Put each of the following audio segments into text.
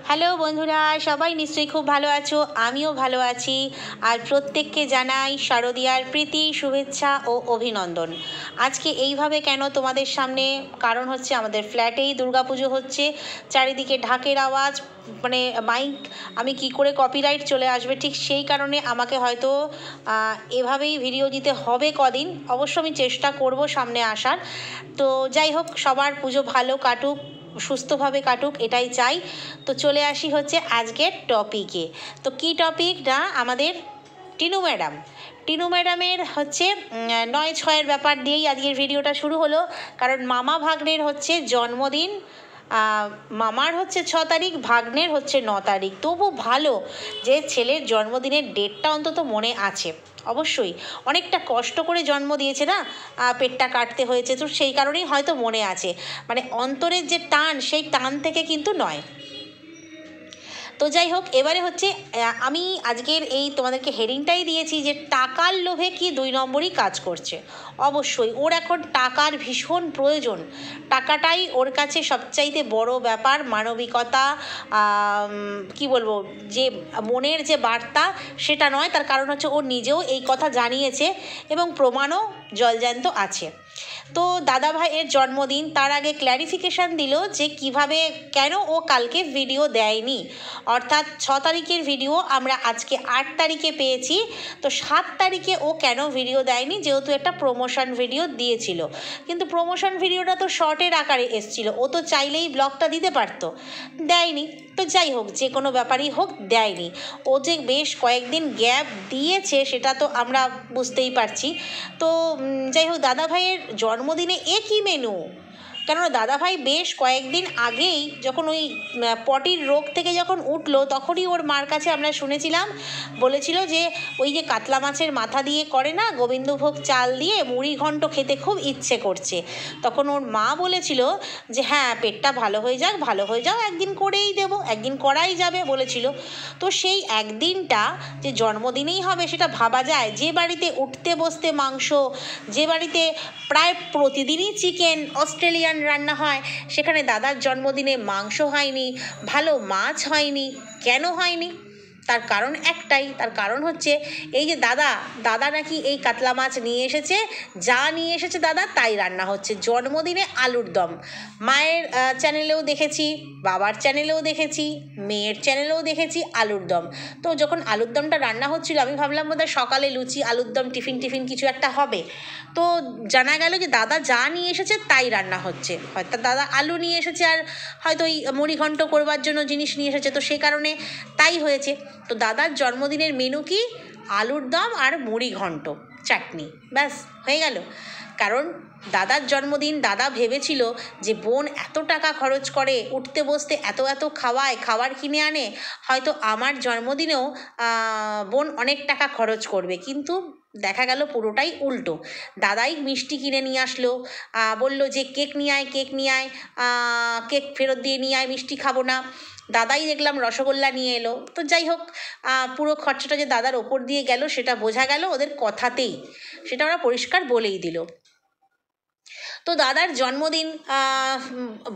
Hello বন্ধুরা, সবাই নিশ্চয়ই খুব ভালো আছো। আমিও ভালো আছি। আর প্রত্যেককে জানাই শারদীয়ার প্রীতি, শুভেচ্ছা ও অভিনন্দন। আজকে এইভাবে কেন তোমাদের সামনে, কারণ হচ্ছে আমাদের ফ্ল্যাটেই দুর্গাপুজো হচ্ছে, চারিদিকে ঢাকের আওয়াজ, মানে মাইক, আমি কি করে কপিরাইট চলে আসবে, ঠিক সেই কারণে আমাকে হয়তো এভাবেই ভিডিও দিতে হবে কদিন। অবশ্য আমি চেষ্টা করব সামনে আসার। তো যাই হোক, সবার পুজো ভালো কাটুক, সুস্থভাবে কাটুক, এটাই চাই। তো চলে আসি হচ্ছে আজকের টপিকে। তো কি টপিক না, আমাদের টিনু ম্যাডামের হচ্ছে 9/6 ব্যাপার দিয়েই আজকের ভিডিওটা শুরু হলো। কারণ মামা ভাগ্নের হচ্ছে জন্মদিন, মামার হচ্ছে 6 তারিখ, ভাগ্নের হচ্ছে 9 তারিখ। তবু ভালো যে ছেলের জন্মদিনের ডেটটা অন্তত মনে আছে। অবশ্যই অনেকটা কষ্ট করে জন্ম দিয়েছে না, পেটটা কাটতে হয়েছে, তো সেই কারণেই হয়তো মনে আছে। মানে অন্তরের যে টান, সেই টান থেকে কিন্তু নয়। তো যাই হোক, এবারে হচ্ছে আমি আজকের এই তোমাদেরকে হেডিংটাই দিয়েছি যে টাকার লোভে কি 2 নম্বরই কাজ করছে। অবশ্যই ওর এখন টাকার ভীষণ প্রয়োজন, টাকাটাই ওর কাছে সবচাইতে বড় ব্যাপার। মানবিকতা, কি বলবো, যে মনের যে বার্তা সেটা নয়। তার কারণ হচ্ছে ও নিজেও এই কথা জানিয়েছে এবং প্রমাণও জলজ্যান্ত আছে। তো দাদা ভাইয়ের জন্মদিন, তার আগে ক্ল্যারিফিকেশান দিল যে কিভাবে, কেন ও কালকে ভিডিও দেয়নি। অর্থাৎ 6 তারিখের ভিডিও আমরা আজকে 8 তারিখে পেয়েছি। তো 7 তারিখে ও কেন ভিডিও দেয়নি, যেহেতু একটা প্রমোশন ভিডিও দিয়েছিল। কিন্তু প্রমোশন ভিডিওটা তো শর্টের আকারে এসছিল, ও তো চাইলেই ব্লগটা দিতে পারতো, দেয়নি। তো যাই হোক, যে কোনো ব্যাপারই হোক, দেয়নি। ও যে বেশ কয়েকদিন গ্যাপ দিয়েছে সেটা তো আমরা বুঝতেই পারছি। তো যাই হোক, দাদা ভাইয়ের জন্মদিনে কী মেনু, কেননা দাদাভাই বেশ কয়েকদিন আগেই যখন ওই পটির রোগ থেকে যখন উঠলো, তখনই ওর মার কাছে আমরা শুনেছিলাম, বলেছিল যে ওই যে কাতলা মাছের মাথা দিয়ে করে না, গোবিন্দভোগ চাল দিয়ে মুড়ি ঘন্ট খেতে খুব ইচ্ছে করছে। তখন ওর মা বলেছিল যে হ্যাঁ, পেটটা ভালো হয়ে যাক, ভালো হয়ে যাও, একদিন করেই দেবো, একদিন করাই যাবে বলেছিল। তো সেই একদিনটা যে জন্মদিনেই হবে সেটা ভাবা যায়? যে বাড়িতে উঠতে বসতে মাংস, যে বাড়িতে প্রায় প্রতিদিনই চিকেন, অস্ট্রেলিয়ান রান্না হয়, সেখানে দাদার জন্মদিনে মাংস হয়নি, ভালো মাছ হয়নি। কেন হয়নি? তার কারণ একটাই, তার কারণ হচ্ছে এই যে দাদা নাকি এই কাতলা মাছ নিয়ে এসেছে, যা নিয়ে এসেছে দাদা তাই রান্না হচ্ছে। জন্মদিনে আলুর দম মায়ের চ্যানেলেও দেখেছি, বাবার চ্যানেলেও দেখেছি, মেয়ের চ্যানেলেও দেখেছি আলুর দম। তো যখন আলুর দমটা রান্না হচ্ছিল, আমি ভাবলাম বোধহয় সকালে লুচি আলুর দম টিফিন কিছু একটা হবে। তো জানা গেল যে দাদা যা নিয়ে এসেছে তাই রান্না হচ্ছে। হয়তো দাদা আলু নিয়ে এসেছে, আর হয়তো ওই মুড়িঘণ্ট করবার জন্য জিনিস নিয়ে এসেছে, তো সেই কারণে তাই হয়েছে। তো দাদার জন্মদিনের মেনু কি? আলুর দম আর মুড়িঘণ্ট, চাটনি, ব্যাস হয়ে গেল। কারণ দাদার জন্মদিন, দাদা ভেবেছিল যে বোন এত টাকা খরচ করে, উঠতে বসতে এত খাওয়ায়, খাবার কিনে আনে, হয়তো আমার জন্মদিনেও বোন অনেক টাকা খরচ করবে। কিন্তু দেখা গেল পুরোটাই উল্টো। দাদাই মিষ্টি কিনে নিয়ে আসলো, বলল যে কেক নিয়ে আয়, কেক ফেরত দিয়ে নিয়ে আয়, মিষ্টি খাবো না। দাদাই দেখলাম রসগোল্লা নিয়ে এলো। তো যাই হোক, পুরো খরচাটা যে দাদার ওপর দিয়ে গেল সেটা বোঝা গেল ওদের কথাতেই, সেটা ওরা পরিষ্কার বলেই দিল। তো দাদার জন্মদিন,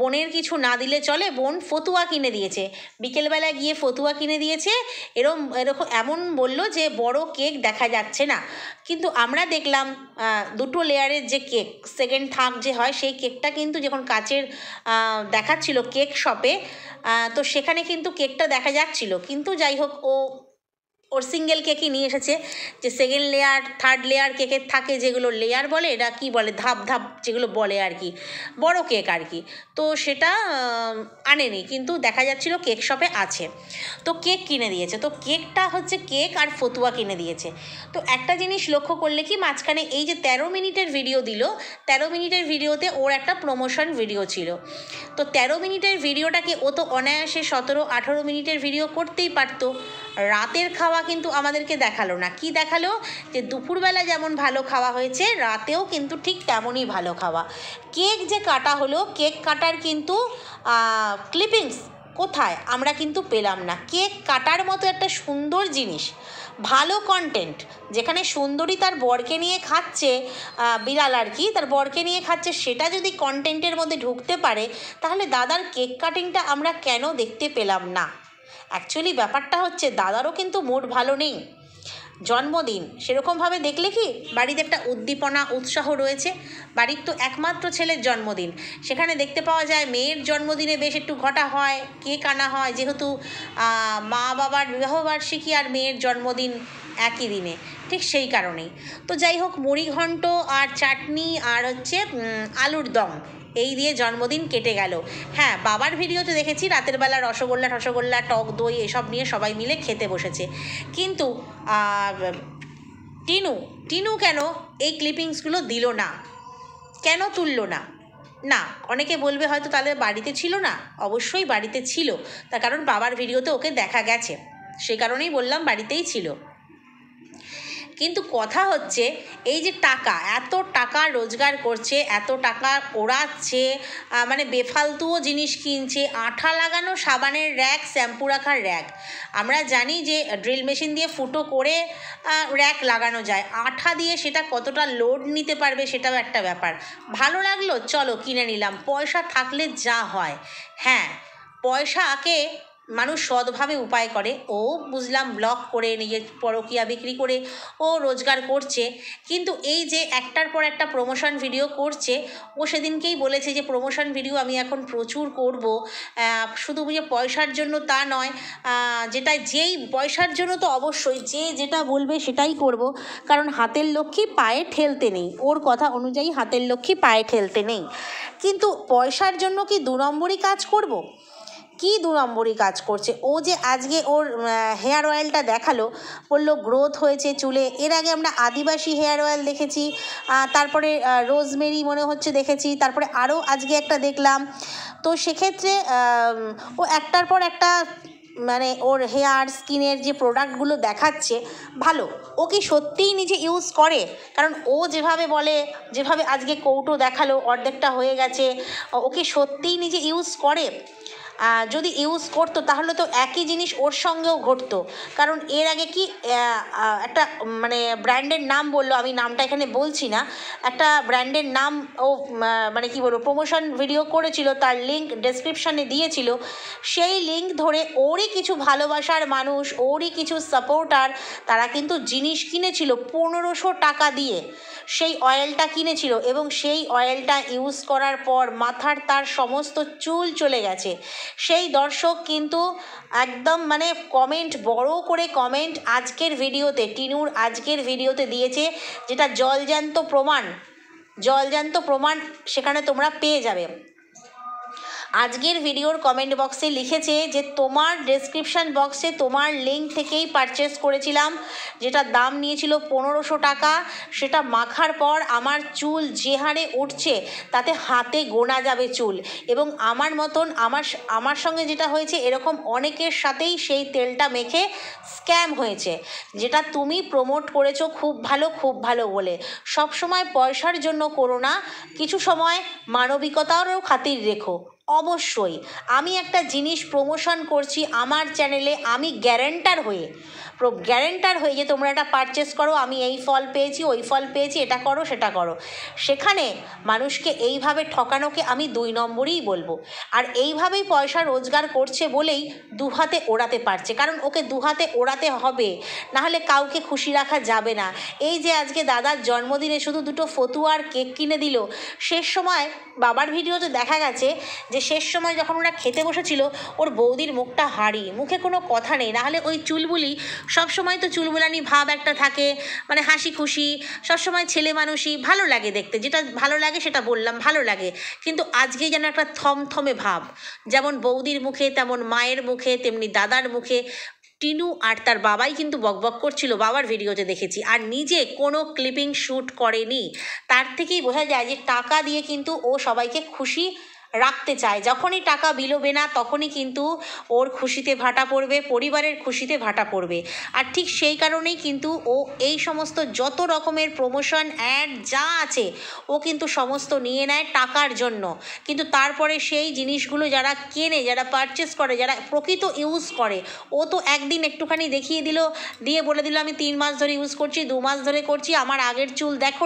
বোনের কিছু না দিলে চলে, বোন ফতুয়া কিনে দিয়েছে, বিকেলবেলা গিয়ে ফতুয়া কিনে দিয়েছে। এরকম এমন বলল যে বড় কেক দেখা যাচ্ছে না, কিন্তু আমরা দেখলাম 2 লেয়ারের যে কেক, সেকেন্ড থাক যে হয়, সেই কেকটা কিন্তু যখন কাচের দেখাচ্ছিল কেক শপে, তো সেখানে কিন্তু কেকটা দেখা যাচ্ছিল। কিন্তু যাই হোক, ওর সিঙ্গেল কেকই নিয়ে এসেছে। যে সেকেন্ড লেয়ার, থার্ড লেয়ার কেকের থাকে, যেগুলো লেয়ার বলে, এটা কি বলে, ধাপ যেগুলো বলে আর কি, বড় কেক আর কি, তো সেটা আনেনি, কিন্তু দেখা যাচ্ছিল কেক শপে আছে। তো কেক কিনে দিয়েছে। তো কেকটা হচ্ছে কেক আর ফতুয়া কিনে দিয়েছে। তো একটা জিনিস লক্ষ্য করলে কি, মাঝখানে এই যে 13 মিনিটের ভিডিও দিল, 13 মিনিটের ভিডিওতে ওর একটা প্রমোশন ভিডিও ছিল। তো 13 মিনিটের ভিডিওটাকে ও তো অনায়াসে 17-18 মিনিটের ভিডিও করতেই পারতো। রাতের খাওয়া কিন্তু আমাদেরকে দেখালো না। কি দেখালো? যে দুপুরবেলা যেমন ভালো খাওয়া হয়েছে, রাতেও কিন্তু ঠিক তেমনই ভালো খাওয়া। কেক যে কাটা হলো, কেক কাটার কিন্তু ক্লিপিংস কোথায় আমরা কিন্তু পেলাম না। কেক কাটার মতো একটা সুন্দর জিনিস, ভালো কন্টেন্ট, যেখানে সুন্দরী তার বরকে নিয়ে খাচ্ছে, বিড়াল আর কি তার বরকে নিয়ে খাচ্ছে, সেটা যদি কন্টেন্টের মধ্যে ঢুকতে পারে, তাহলে দাদার কেক কাটিংটা আমরা কেন দেখতে পেলাম না? অ্যাকচুয়ালি ব্যাপারটা হচ্ছে দাদারও কিন্তু মুড ভালো নেই। জন্মদিন সেরকমভাবে দেখলে কি বাড়িতে একটা উদ্দীপনা উৎসাহ রয়েছে, বাড়ির তো একমাত্র ছেলের জন্মদিন, সেখানে দেখতে পাওয়া যায় মেয়ের জন্মদিনে বেশ একটু ঘটা হয়, কেক আনা হয়, যেহেতু মা বাবার বিবাহবার্ষিকী আর মেয়ের জন্মদিন একই দিনে, ঠিক সেই কারণেই। তো যাই হোক, মুড়িঘণ্ট আর চাটনি আর হচ্ছে আলুর দম, এই দিয়ে জন্মদিন কেটে গেল। হ্যাঁ, বাবার ভিডিওতে দেখেছি রাতের বেলা রসগোল্লা টক দই এসব নিয়ে সবাই মিলে খেতে বসেছে, কিন্তু টিনু কেন এই ক্লিপিংসগুলো দিল না, কেন তুললো না? না, অনেকে বলবে হয়তো তাহলে বাড়িতে ছিল না। অবশ্যই বাড়িতে ছিল, তার কারণ বাবার ভিডিওতে ওকে দেখা গেছে, সেই কারণেই বললাম বাড়িতেই ছিল। কিন্তু কথা হচ্ছে এই যে টাকা, এত টাকা রোজগার করছে, এত টাকা ওড়াচ্ছে, মানে বেফালতুও জিনিস কিনছে, আঠা লাগানো সাবানের র্যাক, শ্যাম্পু রাখার র্যাক। আমরা জানি যে ড্রিল মেশিন দিয়ে ফুটো করে র্যাক লাগানো যায়, আঠা দিয়ে সেটা কতটা লোড নিতে পারবে সেটাও একটা ব্যাপার। ভালো লাগলো, চলো কিনে নিলাম, পয়সা থাকলে যা হয়। হ্যাঁ, পয়সাকে মানুষ সৎভাবে উপায় করে, ও বুঝলাম ব্লগ করে নিজের পরকীয়া বিক্রি করে ও রোজগার করছে, কিন্তু এই যে একটার পর একটা প্রমোশন ভিডিও করছে, ও সেদিনকেই বলেছে যে প্রমোশন ভিডিও আমি এখন প্রচুর করব, শুধু যে পয়সার জন্য তা নয়, যেটা যেই পয়সার জন্য তো অবশ্যই যে যেটা বলবে সেটাই করব, কারণ হাতের লক্ষ্মী পায়ে ঠেলতে নেই, ওর কথা অনুযায়ী হাতের লক্ষ্মী পায়ে ঠেলতে নেই। কিন্তু পয়সার জন্য কি 2 নম্বরই কাজ করব? কি 2 নম্বরই কাজ করছে? ও যে আজকে ওর হেয়ার অয়েলটা দেখালো, বললো গ্রোথ হয়েছে চুলে, এর আগে আমরা আদিবাসী হেয়ার অয়েল দেখেছি, তারপরে রোজমেরি মনে হচ্ছে দেখেছি, তারপরে আরও আজকে একটা দেখলাম। তো সেক্ষেত্রে ও একটার পর একটা মানে ওর হেয়ার স্কিনের যে প্রোডাক্টগুলো দেখাচ্ছে ভালো, ও কি সত্যিই নিজে ইউজ করে? কারণ ও যেভাবে বলে, যেভাবে আজকে কৌটো দেখালো অর্ধেকটা হয়ে গেছে, ও কি সত্যিই নিজে ইউজ করে? যদি ইউজ করতো তাহলে তো একই জিনিস ওর সঙ্গেও ঘটতো, কারণ এর আগে কি একটা মানে ব্র্যান্ডের নাম বললো, আমি নামটা এখানে বলছি না, একটা ব্র্যান্ডের নাম ও মানে কি বলবো প্রমোশন ভিডিও করেছিল, তার লিঙ্ক ডেসক্রিপশানে দিয়েছিল, সেই লিঙ্ক ধরে ওরই কিছু ভালোবাসার মানুষ, ওরই কিছু সাপোর্টার, তারা কিন্তু জিনিস কিনেছিল 1500 টাকা দিয়ে, সেই অয়েলটা কিনেছিল, এবং সেই অয়েলটা ইউজ করার পর মাথার তার সমস্ত চুল চলে গেছে। সেই দর্শক কিন্তু একদম মানে কমেন্ট, বড় করে কমেন্ট আজকের ভিডিওতে, টিনুর আজকের ভিডিওতে দিয়েছে, যেটা জলজ্যান্ত প্রমাণ সেখানে তোমরা পেয়ে যাবে। আজকের ভিডিওর কমেন্ট বক্সে লিখেছে যে তোমার ডেসক্রিপশান বক্সে তোমার লিঙ্ক থেকেই পারচেস করেছিলাম, যেটা দাম নিয়েছিল 1500 টাকা, সেটা মাখার পর আমার চুল যে হারে উঠছে তাতে হাতে গোনা যাবে চুল, এবং আমার মতন আমার সঙ্গে যেটা হয়েছে এরকম অনেকের সাথেই সেই তেলটা মেখে স্ক্যাম হয়েছে, যেটা তুমি প্রমোট করেছো খুব ভালো বলে। সব সময় পয়সার জন্য করো না, কিছু সময় মানবিকতারও খাতির রেখো। অবশ্যই আমি একটা জিনিস প্রমোশন করছি আমার চ্যানেলে, আমি গ্যারেন্টার হয়ে যে তোমরা এটা পারচেস করো, আমি এই ফল পেয়েছি, ওই ফল পেয়েছি, এটা করো সেটা করো, সেখানে মানুষকে এইভাবে ঠকানোকে আমি 2 নম্বরই বলবো। আর এইভাবেই পয়সা রোজগার করছে বলেই দুহাতে ওড়াতে পারছে, কারণ ওকে দুহাতে ওড়াতে হবে, নাহলে কাউকে খুশি রাখা যাবে না। এই যে আজকে দাদার জন্মদিনে শুধু 2টো ফতুয়ার কেক কিনে দিল, শেষ সময় বাবার ভিডিওতে দেখা গেছে যে শেষ সময় যখন ওরা খেতে বসেছিল, ওর বৌদির মুখটা হাঁড়ি, মুখে কোনো কথা নেই, নাহলে ওই চুলবুলি সবসময় তো চুলবুলানি ভাব একটা থাকে, মানে হাসি খুশি, সবসময় ছেলে মানুষই ভালো লাগে দেখতে, যেটা ভালো লাগে সেটা বললাম, ভালো লাগে, কিন্তু আজকে যেন একটা থমথমে ভাব, যেমন বৌদির মুখে তেমন মায়ের মুখে তেমনি দাদার মুখে। টিনু আর তার বাবাই কিন্তু বকবক করছিল বাবার ভিডিওতে দেখেছি, আর নিজে কোনো ক্লিপিং শ্যুট করেনি, তার থেকেই বোঝা যায় যে টাকা দিয়ে কিন্তু ও সবাইকে খুশি রাখতে চায়। যখনই টাকা বিলোবে না তখনই কিন্তু ওর খুশিতে ভাটা পড়বে, পরিবারের খুশিতে ভাটা পড়বে। আর ঠিক সেই কারণেই কিন্তু ও এই সমস্ত যত রকমের প্রমোশন অ্যাড যা আছে ও কিন্তু সমস্ত নিয়ে নেয় টাকার জন্য। কিন্তু তারপরে সেই জিনিসগুলো যারা কেনে, যারা পারচেস করে, যারা প্রকৃত ইউজ করে, ও তো একদিন একটুখানি দেখিয়ে দিল, দিয়ে বলে দিল আমি 3 মাস ধরে ইউজ করছি, 2 মাস ধরে করছি, আমার আগের চুল দেখো,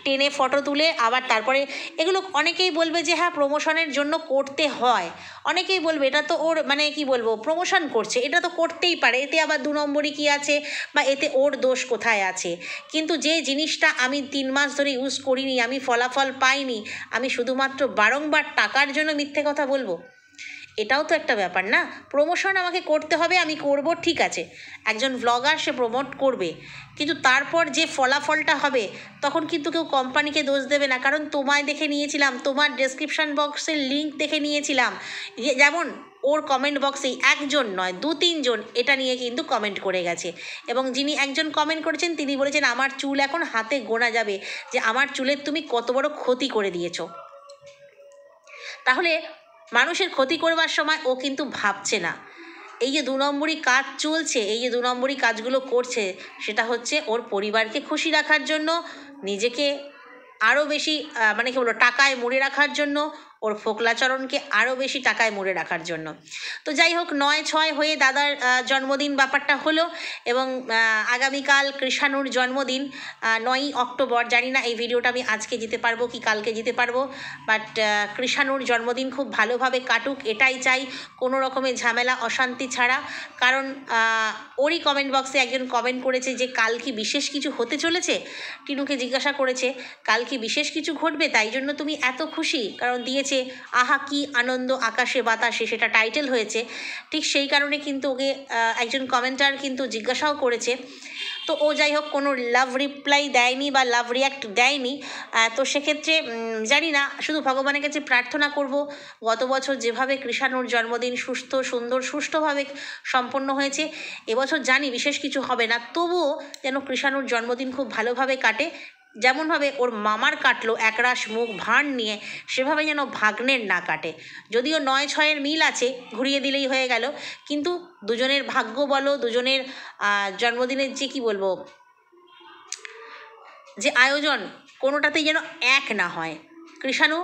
টেনে ফটো তুলে আবার তারপরে এগুলো অনেকেই বলবে যে হ্যাঁ প্রমোশনের জন্য করতে হয়। অনেকেই বলবে এটা তো ওর মানে কি বলবো প্রমোশন করছে, এটা তো করতেই পারে, এতে আবার 2 নম্বরই কী আছে বা এতে ওর দোষ কোথায় আছে। কিন্তু যে জিনিসটা আমি 3 মাস ধরে ইউজ করিনি, আমি ফলাফল পাইনি, আমি শুধুমাত্র বারংবার টাকার জন্য মিথ্যে কথা বলবো? এটাও তো একটা ব্যাপার না। প্রমোশন আমাকে করতে হবে, আমি করব, ঠিক আছে, একজন ব্লগার সে প্রমোট করবে, কিন্তু তারপর যে ফলাফলটা হবে তখন কিন্তু কেউ কোম্পানিকে দোষ দেবে না। কারণ তোমায় দেখে নিয়েছিলাম, তোমার ডেসক্রিপশন বক্সের লিঙ্ক দেখে নিয়েছিলাম, যেমন ওর কমেন্ট বক্সেই একজন নয় 2-3 জন এটা নিয়ে কিন্তু কমেন্ট করে গেছে। এবং যিনি একজন কমেন্ট করেছেন তিনি বলেছেন আমার চুল এখন হাতে গোনা যাবে, যে আমার চুলের তুমি কত বড় ক্ষতি করে দিয়েছো। তাহলে মানুষের ক্ষতি করবার সময় ও কিন্তু ভাবছে না। এই যে 2 নম্বরই কাজ চলছে, এই যে 2 নম্বরই কাজগুলো করছে, সেটা হচ্ছে ওর পরিবারকে খুশি রাখার জন্য, নিজেকে আরও বেশি মানে কি বলবো টাকায় মুড়ে রাখার জন্য, ওর ফোকলাচরণকে আরও বেশি টাকায় মুড়ে রাখার জন্য। তো যাই হোক 9/6 হয়ে দাদার জন্মদিন ব্যাপারটা হলো, এবং আগামীকাল কৃষাণুর জন্মদিন 9ই অক্টোবর। জানি না এই ভিডিওটা আমি আজকে দিতে পারবো কি কালকে দিতে পারবো, বাট কৃষাণুর জন্মদিন খুব ভালোভাবে কাটুক এটাই চাই, কোনো রকমের ঝামেলা অশান্তি ছাড়া। কারণ ওরই কমেন্ট বক্সে একজন কমেন্ট করেছে যে কাল কি বিশেষ কিছু হতে চলেছে, টিনুকে জিজ্ঞাসা করেছে কাল কি বিশেষ কিছু ঘটবে তাই জন্য তুমি এত খুশি, কারণ দিয়েছে আহা কি আনন্দ আকাশে বাতাসে, সেটা টাইটেল হয়েছে। ঠিক সেই কারণে কিন্তু ওকে একজন কমেন্টার কিন্তু জিজ্ঞাসাও করেছে। তো ও যাই হোক কোনো লাভ রিপ্লাই দেয়নি বা লাভ রিয়াক্ট দেয়নি। তো সেক্ষেত্রে জানি না, শুধু ভগবানের কাছে প্রার্থনা করব গত বছর যেভাবে কৃষাণুর জন্মদিন সুস্থ সুন্দর সুষ্ঠুভাবে সম্পন্ন হয়েছে, এবছর জানি বিশেষ কিছু হবে না, তবুও যেন কৃষাণুর জন্মদিন খুব ভালোভাবে কাটে। যেমনভাবে ওর মামার কাটলো একরাশ মুখ ভাঁড় নিয়ে, সেভাবে যেন ভাগ্নের না কাটে। যদিও 9/6 মিল আছে, ঘুরিয়ে দিলেই হয়ে গেল, কিন্তু দুজনের ভাগ্য বলো, দুজনের জন্মদিনের যে কি বলবো যে আয়োজন, কোনোটাতেই যেন এক না হয়। কৃষাণু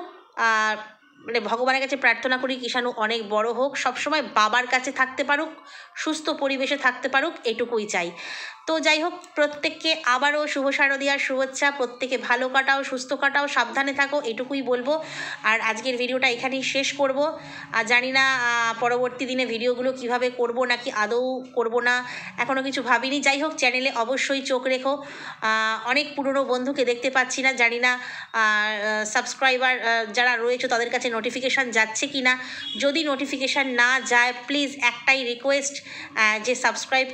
মানে ভগবানের কাছে প্রার্থনা করি কৃষাণু অনেক বড় হোক, সবসময় বাবার কাছে থাকতে পারুক, সুস্থ পরিবেশে থাকতে পারুক, এটুকুই চাই। তো যাই হোক প্রত্যেককে আবারও শুভ শারদীয়ার শুভেচ্ছা, প্রত্যেকে ভালো কাটাও, সুস্থ কাটাও, সাবধানে থাকো, এটুকুই বলবো। আর আজকের ভিডিওটা এখানেই শেষ করব। আর জানি না পরবর্তী দিনে ভিডিওগুলো কিভাবে করব নাকি আদৌ করব না, এখনও কিছু ভাবিনি। যাই হোক চ্যানেলে অবশ্যই চোখ রেখো। অনেক পুরনো বন্ধুকে দেখতে পাচ্ছি না, জানি না সাবস্ক্রাইবার যারা রয়েছে তাদের কাছে নোটিফিকেশান যাচ্ছে কি না। যদি নোটিফিকেশান না যায় প্লিজ একটাই রিকোয়েস্ট, যে সাবস্ক্রাইব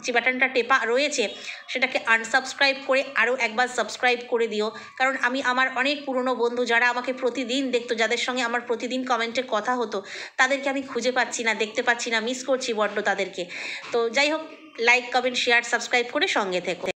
যে বাটনটা টেপা রয়েছে সেটাকে আনসাবস্ক্রাইব করে আরও একবার সাবস্ক্রাইব করে দিও। কারণ আমি আমার অনেক পুরনো বন্ধু যারা আমাকে প্রতিদিন দেখতো, যাদের সঙ্গে আমার প্রতিদিন কমেন্টে কথা হতো, তাদেরকে আমি খুঁজে পাচ্ছি না, দেখতে পাচ্ছি না, মিস করছি বড্ড তাদেরকে। তো যাই হোক লাইক কমেন্ট শেয়ার সাবস্ক্রাইব করে সঙ্গে থেকো।